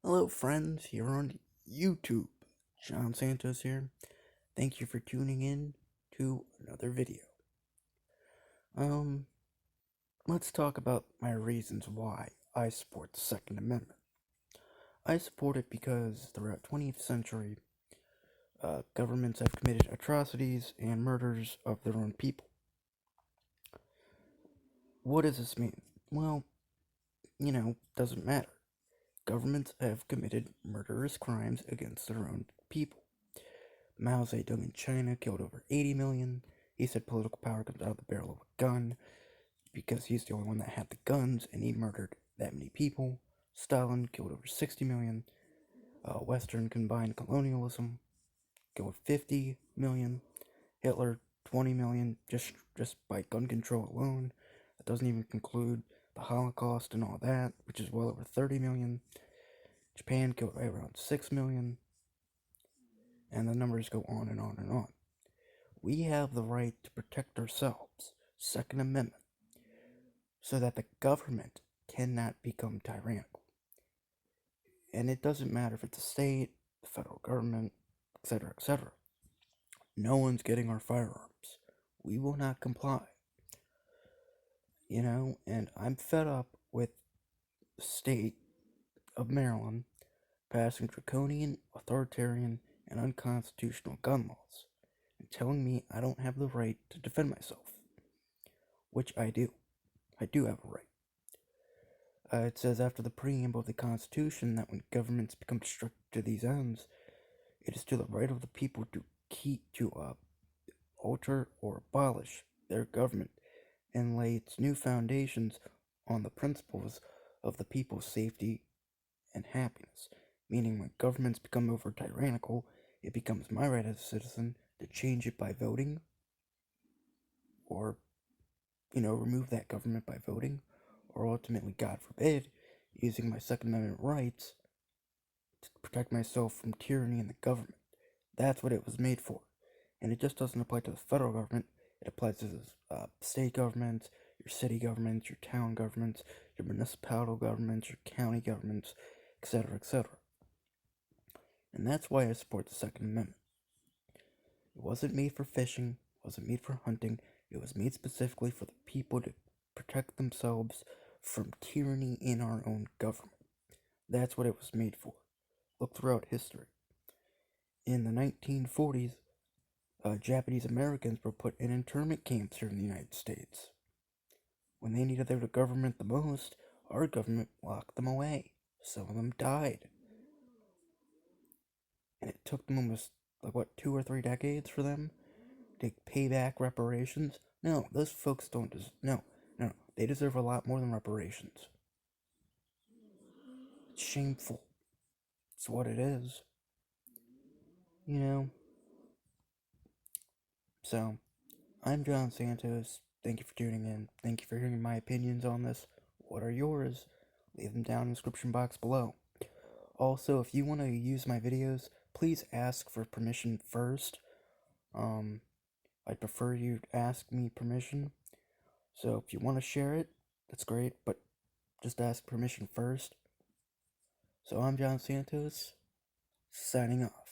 Hello, friends, here on YouTube. John Santos here. Thank you for tuning in to another video. Um, let's talk about my reasons why I support the Second Amendment. I support it because throughout 20th century, governments have committed atrocities and murders of their own people. What does this mean? Well, doesn't matter. Governments have committed murderous crimes against their own people. Mao Zedong in China killed over 80 million. He said political power comes out of the barrel of a gun because he's the only one that had the guns and he murdered that many people. Stalin killed over 60 million. Western combined colonialism killed 50 million. Hitler 20 million just by gun control alone. That doesn't even include the Holocaust and all that, which is well over 30 million. Japan killed right around 6 million. And the numbers go on and on and on. We have the right to protect ourselves, Second Amendment, so that the government cannot become tyrannical. And it doesn't matter if it's a state, the federal government, etc., etc. No one's getting our firearms. We will not comply. And I'm fed up with the state of Maryland passing draconian, authoritarian, and unconstitutional gun laws and telling me I don't have the right to defend myself, which I do. I do have a right. It says after the preamble of the Constitution that when governments become strict to these ends, it is to the right of the people to alter or abolish their government and lay its new foundations on the principles of the people's safety and happiness. Meaning, when governments become over tyrannical, it becomes my right as a citizen to change it by voting, or remove that government by voting, or ultimately, God forbid, using my Second Amendment rights to protect myself from tyranny and the government. That's what it was made for. And it just doesn't apply to the federal government. It applies to the state governments, your city governments, your town governments, your municipal governments, your county governments, etc., etc. And that's why I support the Second Amendment. It wasn't made for fishing, it wasn't made for hunting, it was made specifically for the people to protect themselves from tyranny in our own government. That's what it was made for. Look throughout history. In the 1940s, Japanese Americans were put in internment camps here in the United States. When they needed their government the most, our government locked them away. Some of them died. And it took them almost, 2 or 3 decades for them to pay back reparations? No, those folks don't no, they deserve a lot more than reparations. It's shameful. It's what it is. So, I'm John Santos. Thank you for tuning in. Thank you for hearing my opinions on this. What are yours? Leave them down in the description box below. Also, if you want to use my videos, please ask for permission first. I'd prefer you ask me permission. So if you want to share it, that's great, but just ask permission first. So I'm John Santos, signing off.